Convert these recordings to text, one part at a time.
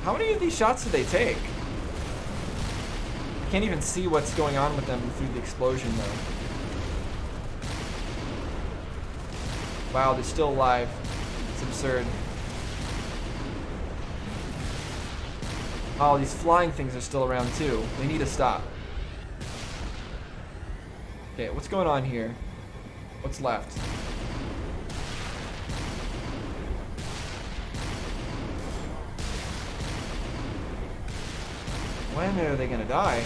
How many of these shots do they take? Can't even see what's going on with them through the explosion though. Wow, they're still alive. It's absurd. Oh, these flying things are still around too. They need to stop. Okay, what's going on here? What's left? When are they gonna die?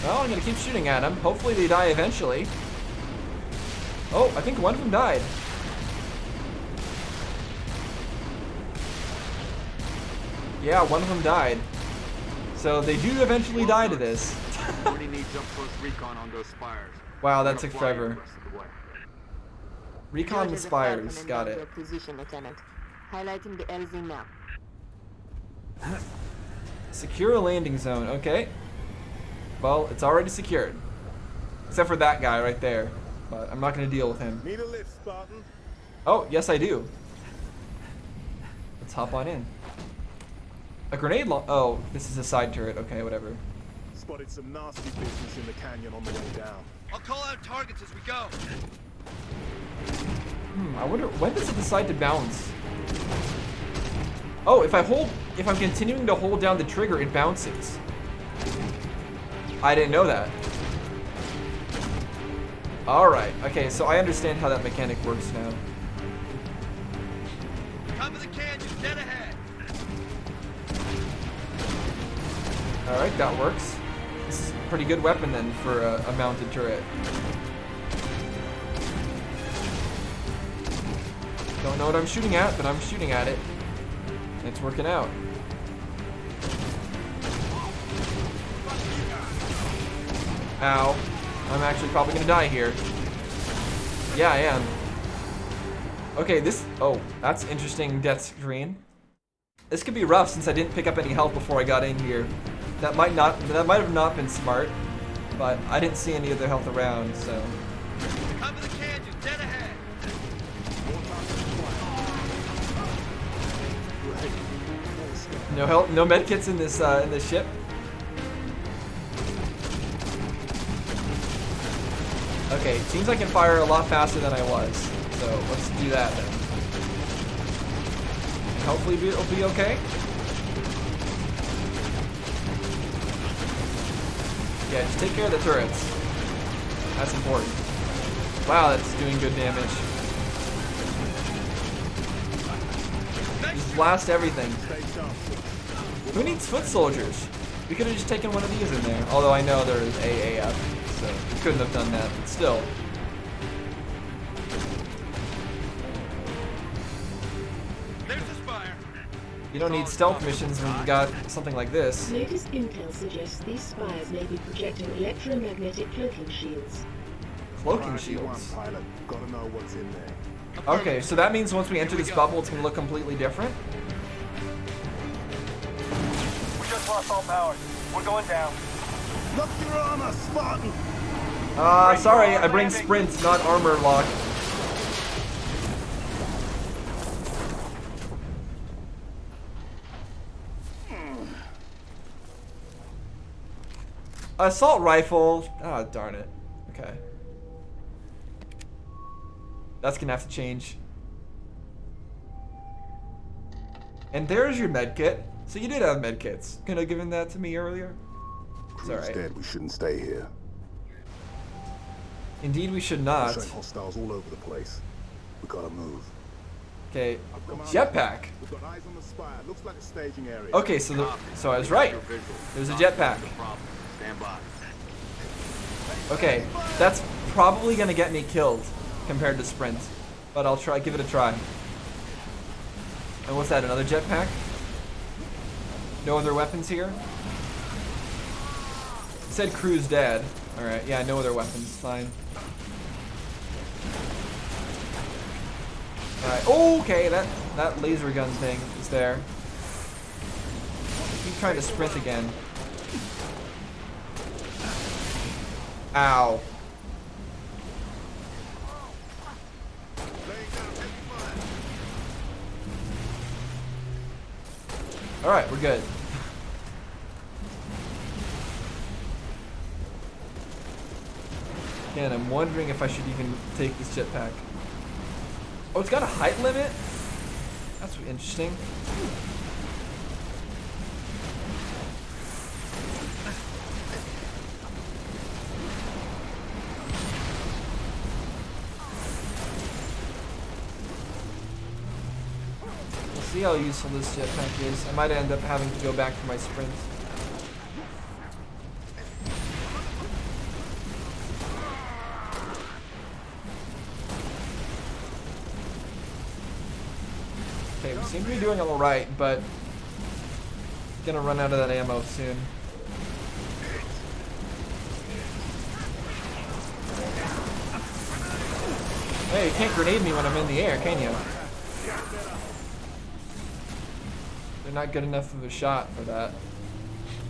Well, I'm gonna keep shooting at them. Hopefully they die eventually. Oh, I think one of them died. Yeah, one of them died. So they do eventually die to this. Wow, that took forever. Recon the spires, got it. Highlighting the LZ map. Secure a landing zone, okay. Well, it's already secured. Except for that guy right there. But I'm not gonna deal with him. Need a lift, Spartan? Oh, yes I do. Let's hop on in. A grenade oh, this is a side turret, okay, whatever. Spotted some nasty business in the canyon on the way down. I'll call out targets as we go. I wonder, when does it decide to bounce? Oh, if I'm continuing to hold down the trigger, it bounces. I didn't know that. Alright, okay, so I understand how that mechanic works now. Top of the canyon, dead ahead. Alright, that works. This is a pretty good weapon then for a mounted turret. Don't know what I'm shooting at, but I'm shooting at it. It's working out. Ow. I'm actually probably gonna die here. Yeah, I am. Okay, this... Oh, that's interesting death screen. This could be rough since I didn't pick up any health before I got in here. That might have not been smart, but I didn't see any other health around, so... Top of the canyon, dead ahead. No help, no medkits in this ship. Okay, seems I can fire a lot faster than I was, so let's do that then. And hopefully it'll be okay. Yeah, just take care of the turrets. That's important. Wow, that's doing good damage. Just blast everything. Who needs foot soldiers? We could have just taken one of these in there. Although I know there's AAF, so we couldn't have done that, but still. There's the spire. You don't need stealth missions when you've got something like this. Latest intel suggests these spires may be projecting electromagnetic cloaking shields. Cloaking shields. Pilot, gotta know what's in there. Okay, so that means once we enter this bubble, it's gonna look completely different. We just lost all power. We're going down. Lock your armor, Spartan! Sorry, I bring sprint, not armor lock. Assault rifle. Ah, darn it. Okay. That's gonna have to change. And there's your medkit. So you did have medkits. Could have given that to me earlier. It's Crew's alright. dead. We shouldn't stay here. Indeed, we should not. Showing hostiles all over the place. We gotta move. Okay, jetpack. We've got eyes on the spire. Looks like a staging area. Okay, so I was right. There's a jetpack. Stand by. Okay, that's probably gonna get me killed compared to sprint, but I'll try. Give it a try. And what's that? Another jetpack? No other weapons here? It said crew's dead. All right, yeah, no other weapons. Fine. All right. Okay, that laser gun thing is there. Keep trying to sprint again. Ow. Alright, we're good. Again, I'm wondering if I should even take this jetpack. Oh, it's got a height limit? That's interesting. We'll see how useful this jetpack is. I might end up having to go back for my sprints. Okay, we seem to be doing all right, but gonna run out of that ammo soon. Hey, you can't grenade me when I'm in the air, can you? They're not good enough of a shot for that.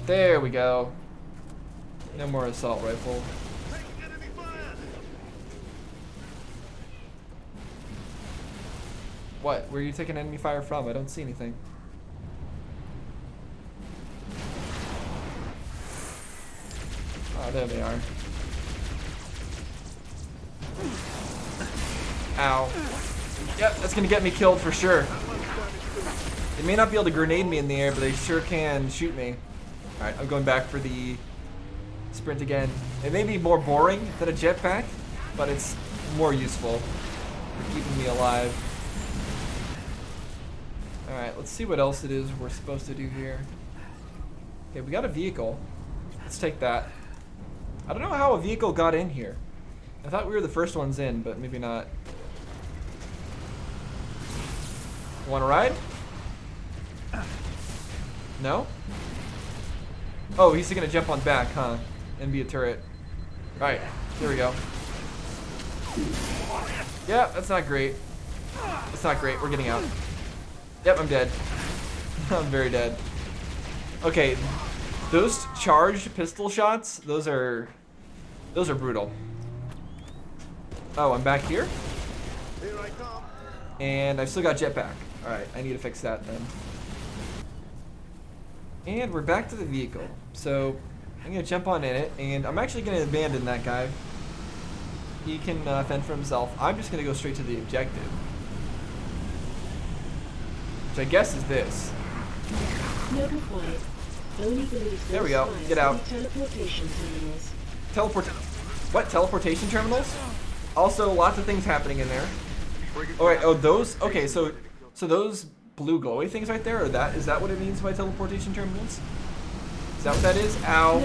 There we go. No more assault rifle. What? Where are you taking enemy fire from? I don't see anything. Oh, there they are. Ow. Yep, that's gonna get me killed for sure. They may not be able to grenade me in the air, but they sure can shoot me. Alright, I'm going back for the sprint again. It may be more boring than a jetpack, but it's more useful for keeping me alive. Alright, let's see what else it is we're supposed to do here. Okay, we got a vehicle. Let's take that. I don't know how a vehicle got in here. I thought we were the first ones in, but maybe not. Want to ride? No? Oh, he's gonna jump on back, huh? And be a turret. Alright, here we go. Yeah, that's not great. That's not great, we're getting out. Yep, I'm dead. I'm very dead. Okay, those charged pistol shots, those are brutal. Oh, I'm back here? Here I come. And I've still got jetpack. Alright, I need to fix that then. And we're back to the vehicle. So, I'm gonna jump on in it, and I'm actually gonna abandon that guy. He can fend for himself. I'm just gonna go straight to the objective. Which I guess is this. There we go. Get out. Teleportation terminals. What? Teleportation terminals? Also, lots of things happening in there. Oh, wait. Oh, those? Okay, so those blue glowy things right there, is that what it means by teleportation terminals? Is that what that is? Ow.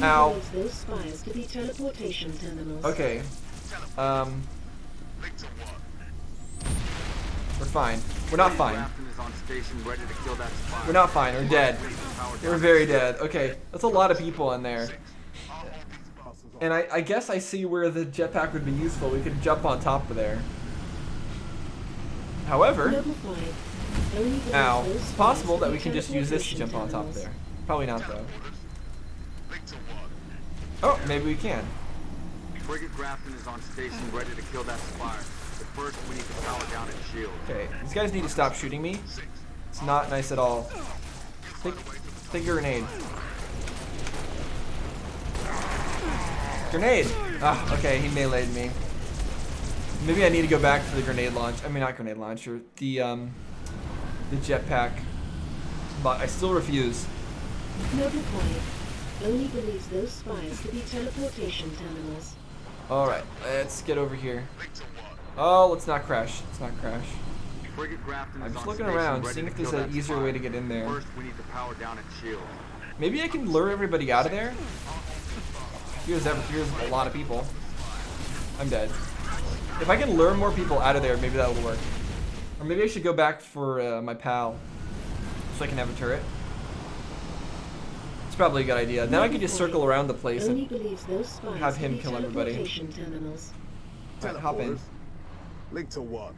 Ow. Those spires to be teleportation terminals. Okay. We're fine. We're not fine. We're not fine. We're dead. We're very dead. Okay, that's a lot of people in there. And I guess I see where the jetpack would be useful. We could jump on top of there. However, ow, it's possible that we can just use this to jump on top of there. Probably not though. Oh, maybe we can. Frigate Grafton is on station, ready to kill that spire. But first, we need to power down its shield. Okay, these guys need to stop shooting me. It's not nice at all. Take a grenade. Grenade! Ah, okay, he meleeed me. Maybe I need to go back to the grenade launch. I mean, not grenade launcher. The jetpack. But I still refuse. Only believes those spires to be teleportation terminals. Alright, let's get over here. Oh, let's not crash. Let's not crash. I'm just looking around, seeing if there's an easier way to get in there. First, we need to power down its shield. Maybe I can lure everybody out of there? Here's a lot of people. I'm dead. If I can lure more people out of there, maybe that'll work. Or maybe I should go back for my pal, so I can have a turret. It's probably a good idea. Then I can just circle around the place and have him kill everybody. Alright, hop in. Linked to what?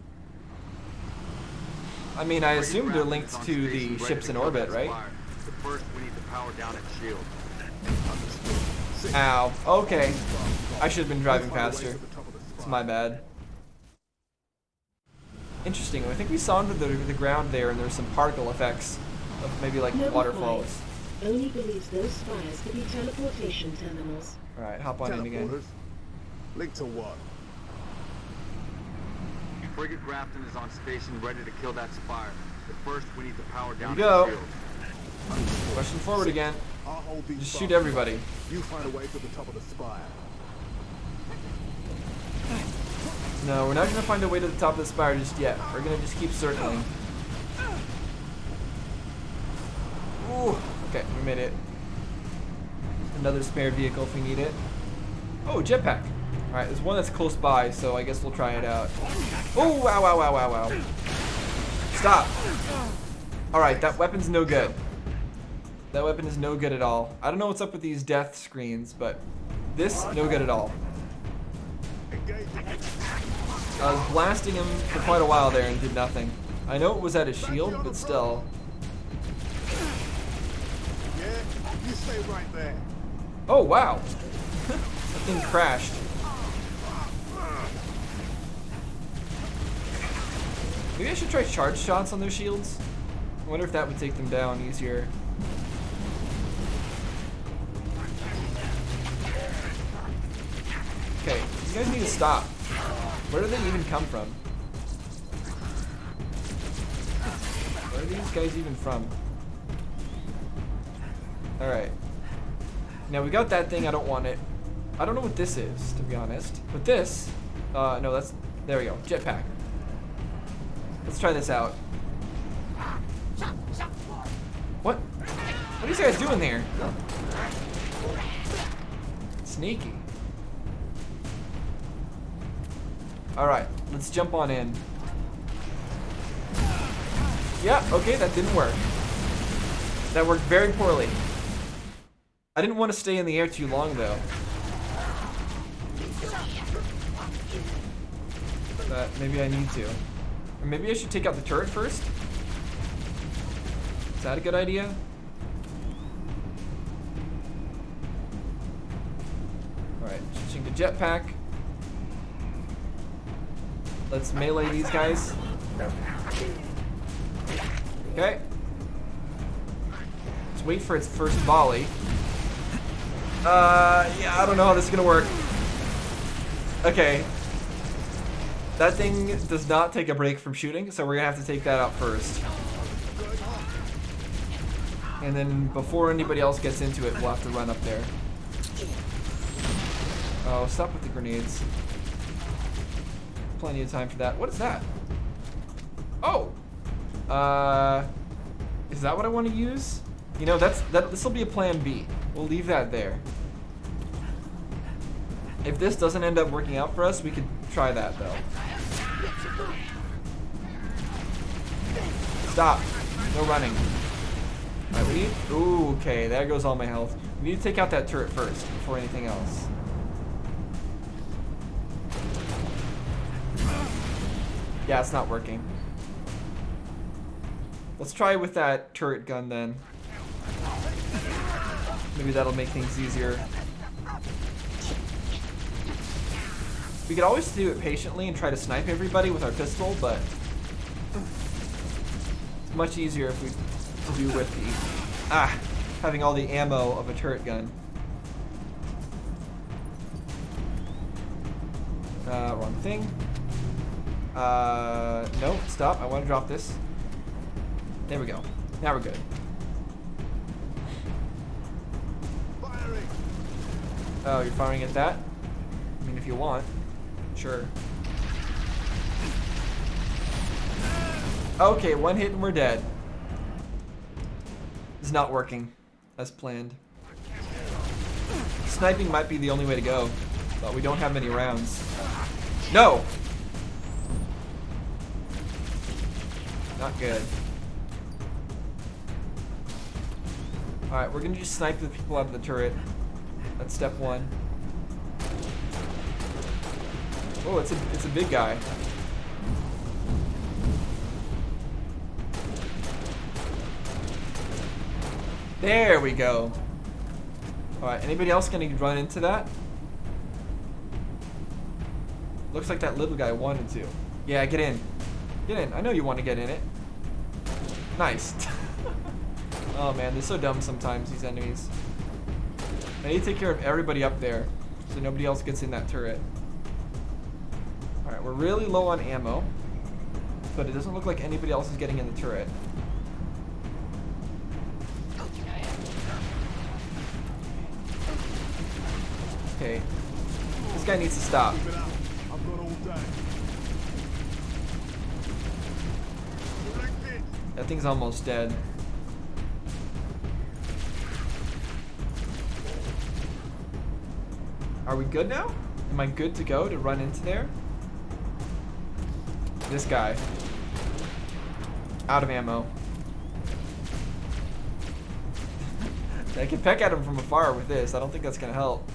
I mean, I assume they're linked to the ships in orbit, right? But first, we need to power down its shield. Ow. Okay. I should have been driving faster. It's my bad. Interesting. I think we saw under the ground there, and there's some particle effects of maybe like No waterfalls. Only believes those spires to be teleportation terminals. All right, hop on in again. Teleporters? Link to what? Frigate Grafton is on station, ready to kill that spire. But first, we need to power down we go. the shield. Rushing forward again. I'll hold these Just bombs. shoot everybody. You find a way to the top of the spire. No, we're not gonna find a way to the top of the spire just yet. We're gonna just keep circling. Ooh, okay, we made it. Another spare vehicle if we need it. Oh, jetpack. All right, there's one that's close by, so I guess we'll try it out. Oh, wow, wow, wow, wow, wow. Stop. All right, that weapon's no good. That weapon is no good at all. I don't know what's up with these death screens, but this, no good at all. I was blasting him for quite a while there and did nothing. I know it was at his shield, but still. Yeah, you stay right there. Oh, wow. That thing crashed. Maybe I should try charge shots on their shields. I wonder if that would take them down easier. Okay, you guys need to stop. Where do they even come from? Where are these guys even from? Alright. Now we got that thing, I don't want it. I don't know what this is, to be honest. But this, no, that's, there we go, jetpack. Let's try this out. What? What are these guys doing there? Sneaky. Alright, let's jump on in. Yeah, okay, that didn't work. That worked very poorly. I didn't want to stay in the air too long, though. But maybe I need to. Or maybe I should take out the turret first? Is that a good idea? Alright, switching to jetpack. Let's melee these guys. Okay. Let's wait for its first volley. Yeah, I don't know how this is gonna work. Okay. That thing does not take a break from shooting, so we're gonna have to take that out first. And then before anybody else gets into it, we'll have to run up there. Oh, stop with the grenades. Plenty of time for that. What is that? Oh! Is that what I want to use? You know, this will be a plan B. We'll leave that there. If this doesn't end up working out for us, we could try that though. Stop. No running. Alright, we need, ooh, okay, there goes all my health. We need to take out that turret first before anything else. Yeah, it's not working. Let's try with that turret gun then. Maybe that'll make things easier. We could always do it patiently and try to snipe everybody with our pistol, but it's much easier if we to do with the having all the ammo of a turret gun. Wrong thing. No, stop. I want to drop this. There we go. Now we're good. Firing. Oh, you're firing at that? I mean, if you want. Sure. Okay, one hit and we're dead. It's not working as planned. Sniping might be the only way to go, but we don't have many rounds. No! Not good. Alright, we're gonna just snipe the people out of the turret. That's step one. Oh, it's a big guy. There we go. Alright, anybody else gonna run into that? Looks like that little guy wanted to. Yeah, get in. Get in. I know you want to get in it. Nice. Oh man, they're so dumb sometimes, these enemies. I need to take care of everybody up there so nobody else gets in that turret. Alright, we're really low on ammo, but it doesn't look like anybody else is getting in the turret. Okay. This guy needs to stop. Keep it out. I've got all day. Direct hit. That thing's almost dead. Are we good now? Am I good to go to run into there? This guy. Out of ammo. I can peck at him from afar with this. I don't think that's gonna help.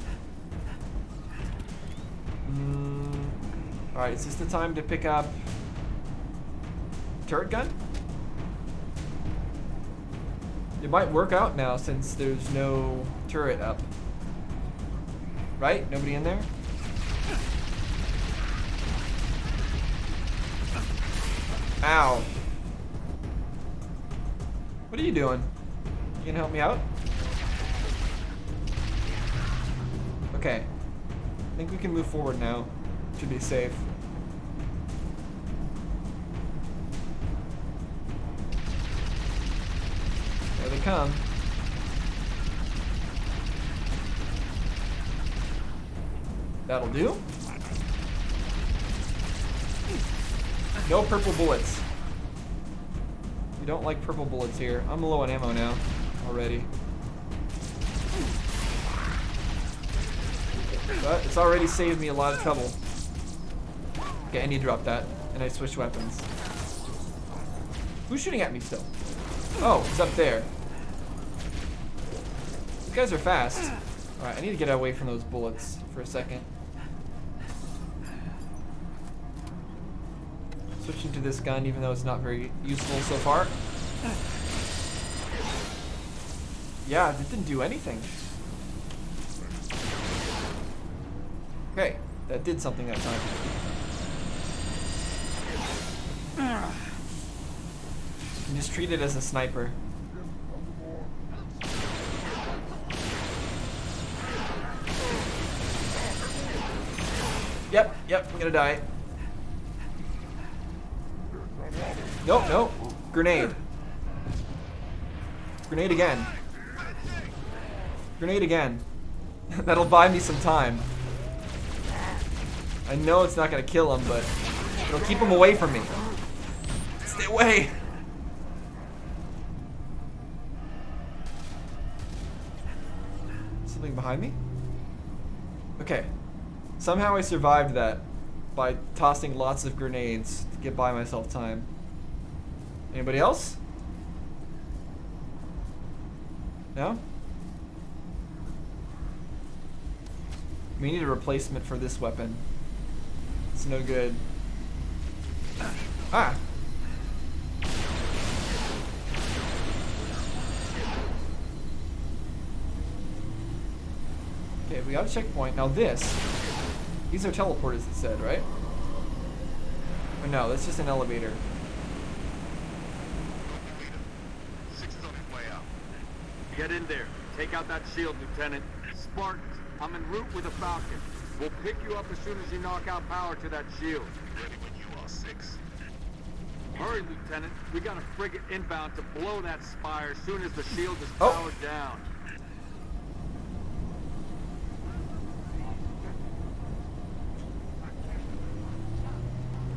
Alright, is this the time to pick up turret gun? It might work out now since there's no turret up. Right? Nobody in there? Ow. What are you doing? You gonna help me out? Okay. I think we can move forward now. Should be safe. There they come. That'll do. No purple bullets. We don't like purple bullets here. I'm low on ammo now already. But it's already saved me a lot of trouble. Okay, I need to drop that. And I switch weapons. Who's shooting at me still? Oh, it's up there. These guys are fast. Alright, I need to get away from those bullets for a second. Switching to this gun, even though it's not very useful so far. Yeah, it didn't do anything. Okay, that did something that time. You just treat it as a sniper. Yep, I'm gonna die. Nope, nope. Grenade. Grenade again. Grenade again. That'll buy me some time. I know it's not gonna kill him, but it'll keep him away from me. Stay away! Something behind me? Okay. Somehow I survived that by tossing lots of grenades to get by myself time. Anybody else? No? We need a replacement for this weapon. It's no good. Ah! Okay, we got a checkpoint. Now this. These are teleporters, it said, right? Or no, that's just an elevator. Get in there. Take out that shield, Lieutenant. Spartans, I'm en route with a Falcon. We'll pick you up as soon as you knock out power to that shield. Ready when you are, 6. Hurry, Lieutenant. We got a frigate inbound to blow that spire as soon as the shield is Oh. powered down.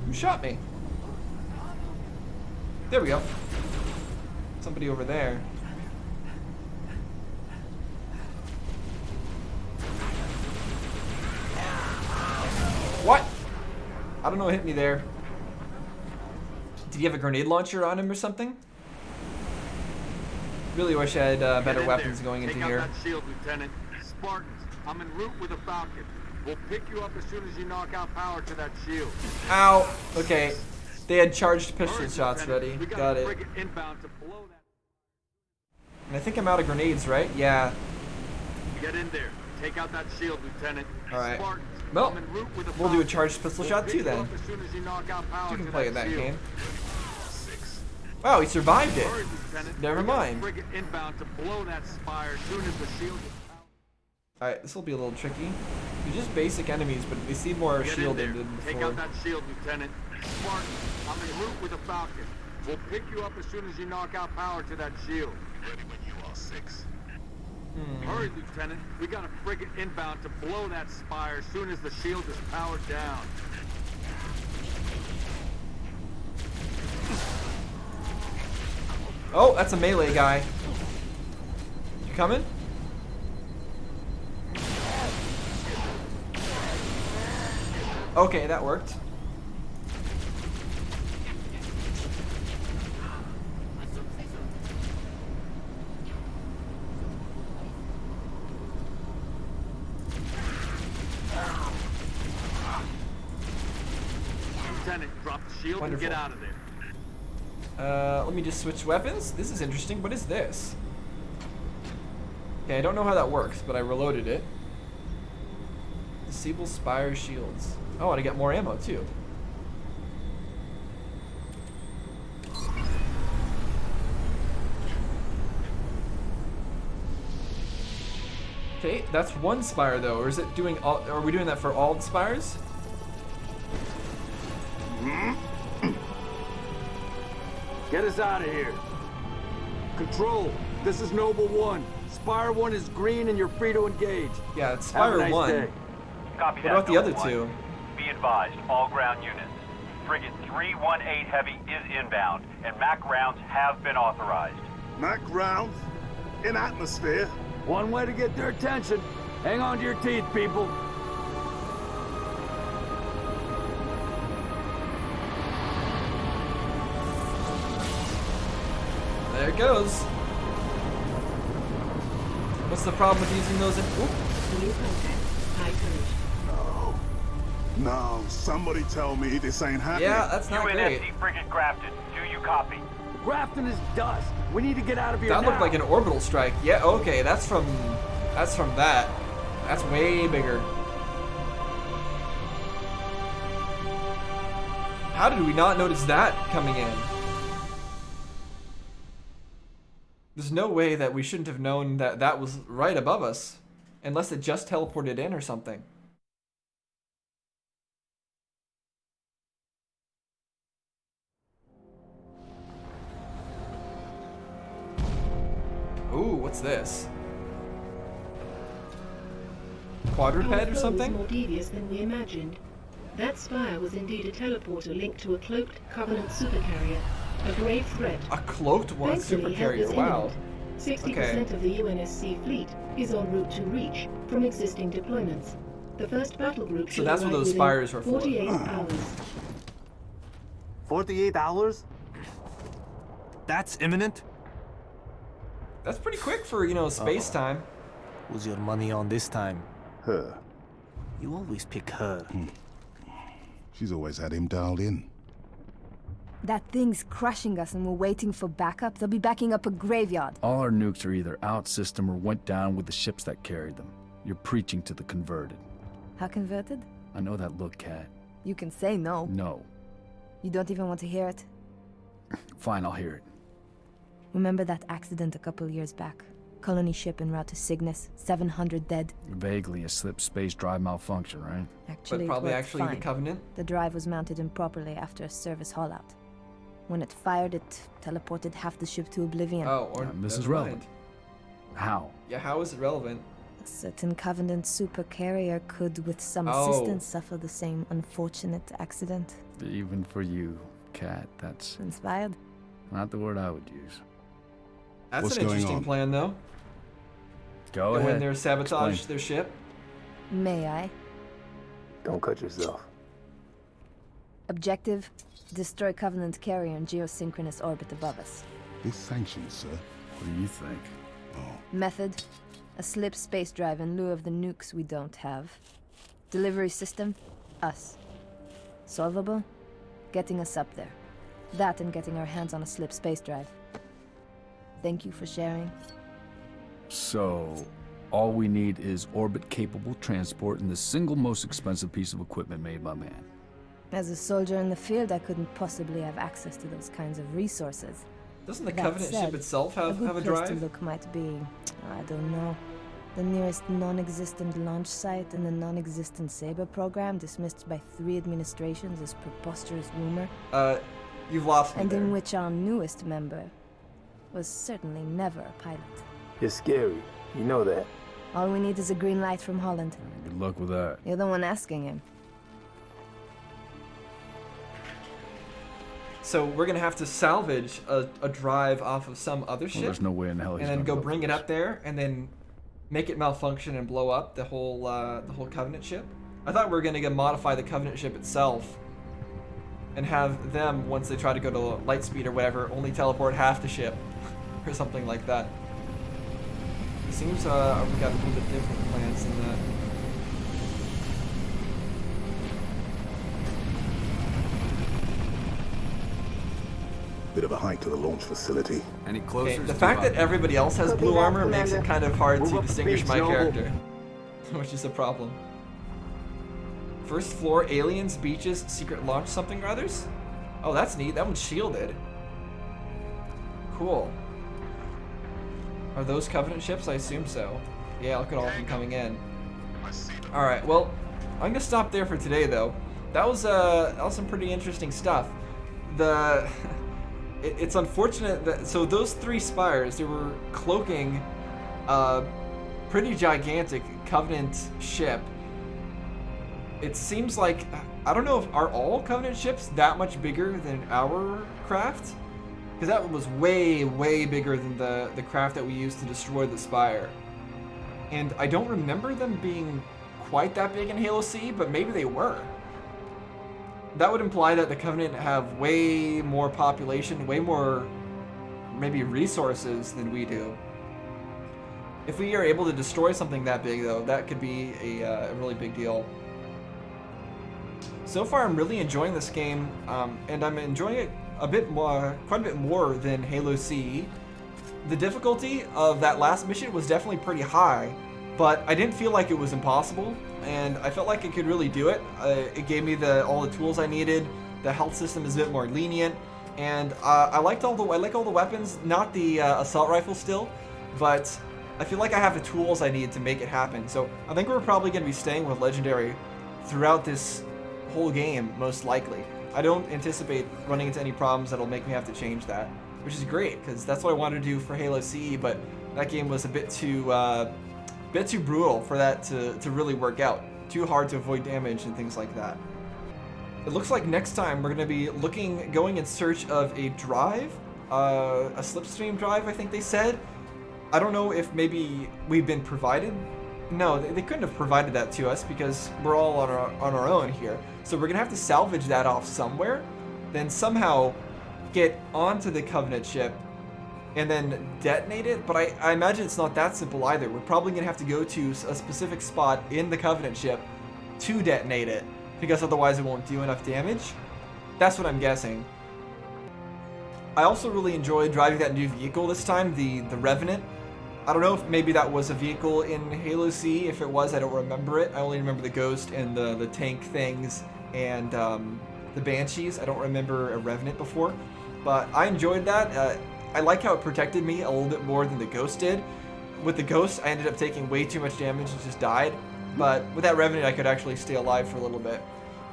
Who shot me? There we go. Somebody over there. What? I don't know what hit me there. Did he have a grenade launcher on him or something? Really wish I had better Get in weapons there. going into Take here. out that shield, Lieutenant. Spartans, I'm en route with a Falcon. We'll pick you up as soon as you knock out power to that shield. Ow. Okay. They had charged pistol Hurry, shots Lieutenant. ready. We Got a it. frigate inbound to blow that. And I think I'm out of grenades, right? Yeah. Get in there. Take out that shield, Lieutenant. All right. Spartans, Well, I'm en route with a we'll do a Falcon. charged pistol We'll shot pick too you then. up as soon as you knock out power You can to play that shield. game. Wow, he survived it. Hurry, Lieutenant. Never We got a mind. frigate inbound to blow that spire as soon as the shield is powered. Alright, this will be a little tricky. They're just basic enemies, but they seem more Get in shielded there. than Take before. out that shield, Lieutenant. Spartans, I'm en route with a Falcon. We'll pick you up as soon as you knock out power to that shield. Ready when you are, 6. Hurry, Lieutenant. We got a frigate inbound to blow that spire as soon as the shield is powered down. Oh, that's a melee guy. You coming? Okay, that worked. Lieutenant, drop the shield Wonderful. and get out of there. Let me just switch weapons. This is interesting. What is this? Okay, I don't know how that works, but I reloaded it. Disable Spire shields. Oh, and I get more ammo too. Okay, that's one spire though, or is it doing all? Are we doing that for all the spires? Get us out of here. Control, this is Noble 1. Spire 1 is green and you're free to engage. Yeah, it's Have a Spire nice 1. day. Copy What that. about the other Noble two? One. Be advised, all ground units. Frigate 318 Heavy is inbound, and MAC rounds have been authorized. Mac rounds? In atmosphere? One way to get their attention. Hang on to your teeth, people. There it goes. What's the problem with using those in... Oop. New contact. High courage. No, somebody tell me this ain't happening. Yeah, that's not great. UNSC Frigate Grafton, do you copy? Grafton is dust. We need to get out of here That now. looked like an orbital strike. Yeah, okay, that's from that. That's way bigger. How did we not notice that coming in? There's no way that we shouldn't have known that that was right above us. Unless it just teleported in or something. Ooh, what's this? Quadruped Our or foe is something? more devious than we imagined. That spire was indeed a teleporter linked to a cloaked Covenant supercarrier, a grave threat. A cloaked one, Thankfully, help is supercarrier. Wow. imminent. 60% Okay. of the UNSC fleet is en route to Reach from existing deployments. The first battle group So should that's what arrive those within spires were for. 48 hours. 48 hours? That's imminent? That's pretty quick for, you know, space time. Who's your money on this time? Her. You always pick her. She's always had him dialed in. That thing's crushing us and we're waiting for backup. They'll be backing up a graveyard. All our nukes are either out system or went down with the ships that carried them. You're preaching to the converted. How converted? I know that look, Cat. You can say no. No. You don't even want to hear it. Fine, I'll hear it. Remember that accident a couple years back? Colony ship en route to Cygnus, 700 dead. Vaguely a slip space drive malfunction, right? Actually, But it probably worked actually the fine. Covenant. The drive was mounted improperly after a service haulout. When it fired, it teleported half the ship to oblivion. Oh, or This is never relevant. mind. How? Yeah, how is it relevant? A certain Covenant supercarrier could, with some Oh. assistance, suffer the same unfortunate accident. Even for you, Cat, that's Inspired? not the word I would use. That's What's an going interesting on? plan, though. Go Go ahead. in there, sabotage Explain. their ship. May I? Don't cut yourself. Objective: destroy Covenant carrier in geosynchronous orbit above us. This sanctioned, sir. What do you think? Method: a slip space drive in lieu of the nukes we don't have. Delivery system: us. Solvable: getting us up there. That and getting our hands on a slip space drive. Thank you for sharing. So, All we need is orbit-capable transport and the single most expensive piece of equipment made by man. As a soldier in the field, I couldn't possibly have access to those kinds of resources. Doesn't the That Covenant said, ship itself a have good a place drive? to look might be, I don't know, the nearest non-existent launch site in the non-existent Saber program, dismissed by 3 administrations as preposterous rumor, You've lost me and there. in which our newest member was certainly never a pilot. It's scary. You know that. All we need is a green light from Holland. Good luck with that. You're the one asking him. So we're gonna have to salvage a drive off of some other Well, ship, there's no way in hell he's and then gonna go bring it first. up there, and then make it malfunction and blow up the whole Covenant ship. I thought we were gonna modify the Covenant ship itself, and have them, once they try to go to light speed or whatever, only teleport half the ship, or something like that. It seems we got a little bit different plans than that. Bit of a hike to the launch facility. Any Okay, closer? the fact that everybody else has Copy blue that, armor makes it Commander. kind of hard Move to up distinguish speed, my Noble. character, which is a problem. First floor, aliens, beaches, secret launch something or others? Oh, that's neat. That one's shielded. Cool. Are those Covenant ships? I assume so. Yeah, look at all of them coming in. Alright, well, I'm gonna stop there for today, though. That was some pretty interesting stuff. It's unfortunate that, so those 3 spires, they were cloaking a pretty gigantic Covenant ship. It seems like, I don't know if, are all Covenant ships that much bigger than our craft? Because that was way, way bigger than the craft that we used to destroy the spire. And I don't remember them being quite that big in Halo C, but maybe they were. That would imply that the Covenant have way more population, way more, maybe, resources than we do. If we are able to destroy something that big, though, that could be a really big deal. So far, I'm really enjoying this game, and I'm enjoying it a bit more, quite a bit more than Halo CE. The difficulty of that last mission was definitely pretty high, but I didn't feel like it was impossible, and I felt like I could really do it. It gave me all the tools I needed. The health system is a bit more lenient, and I like all the weapons, not the assault rifle still, but I feel like I have the tools I need to make it happen. So I think we're probably going to be staying with Legendary throughout this whole game, most likely. I don't anticipate running into any problems that'll make me have to change that, which is great, because that's what I wanted to do for Halo CE, but that game was a bit too brutal for that to really work out. Too hard to avoid damage and things like that. It looks like next time we're going to be going in search of a drive, a slipstream drive, I think they said. I don't know if maybe we've been provided. No, they couldn't have provided that to us because we're all on our own here. So we're going to have to salvage that off somewhere, then somehow get onto the Covenant ship and then detonate it. But I imagine it's not that simple either. We're probably going to have to go to a specific spot in the Covenant ship to detonate it, because otherwise it won't do enough damage. That's what I'm guessing. I also really enjoyed driving that new vehicle this time, the Revenant. I don't know if maybe that was a vehicle in Halo C. If it was, I don't remember it. I only remember the Ghost and the tank things and the Banshees. I don't remember a Revenant before, but I enjoyed that. I like how it protected me a little bit more than the Ghost did. With the Ghost, I ended up taking way too much damage and just died. But with that Revenant, I could actually stay alive for a little bit.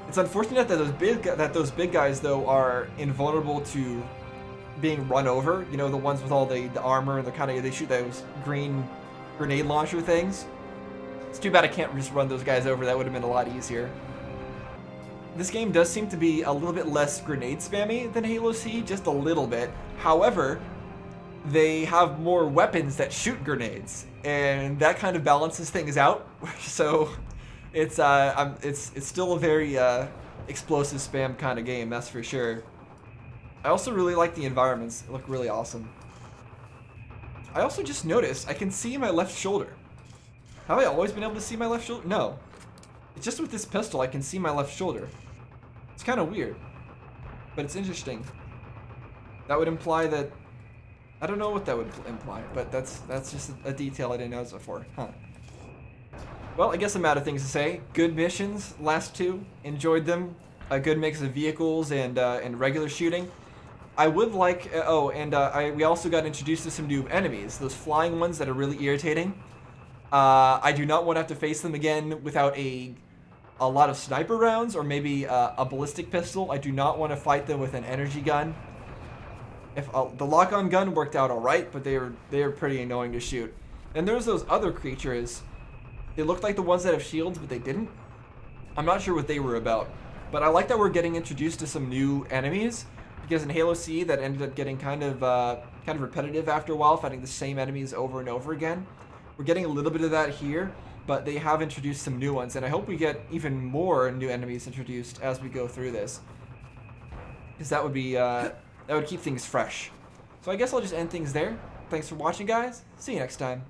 It's unfortunate that those big guys, though, are invulnerable to being run over. You know, the ones with all the armor and they shoot those green grenade launcher things. It's too bad I can't just run those guys over. That would have been a lot easier. This game does seem to be a little bit less grenade spammy than Halo C, just a little bit. However, they have more weapons that shoot grenades, and that kind of balances things out. So it's still a very explosive spam kind of game, that's for sure. I also really like the environments. They look really awesome. I also just noticed I can see my left shoulder. Have I always been able to see my left shoulder? No. It's just with this pistol I can see my left shoulder. It's kind of weird, but it's interesting. That would imply that, I don't know what that would imply, but that's just a detail I didn't notice before. Huh. Well, I guess I'm out of things to say. Good missions, last two. Enjoyed them. A good mix of vehicles and regular shooting. I would like... we also got introduced to some new enemies. Those flying ones that are really irritating. I do not want to have to face them again without a lot of sniper rounds or maybe a ballistic pistol. I do not want to fight them with an energy gun. If the lock-on gun worked out all right, but they were pretty annoying to shoot. And there's those other creatures. They looked like the ones that have shields, but they didn't. I'm not sure what they were about. But I like that we're getting introduced to some new enemies, because in Halo C that ended up getting kind of repetitive after a while, fighting the same enemies over and over again. We're getting a little bit of that here, but they have introduced some new ones, and I hope we get even more new enemies introduced as we go through this, because that would be that would keep things fresh. So I guess I'll just end things there. Thanks for watching, guys. See you next time.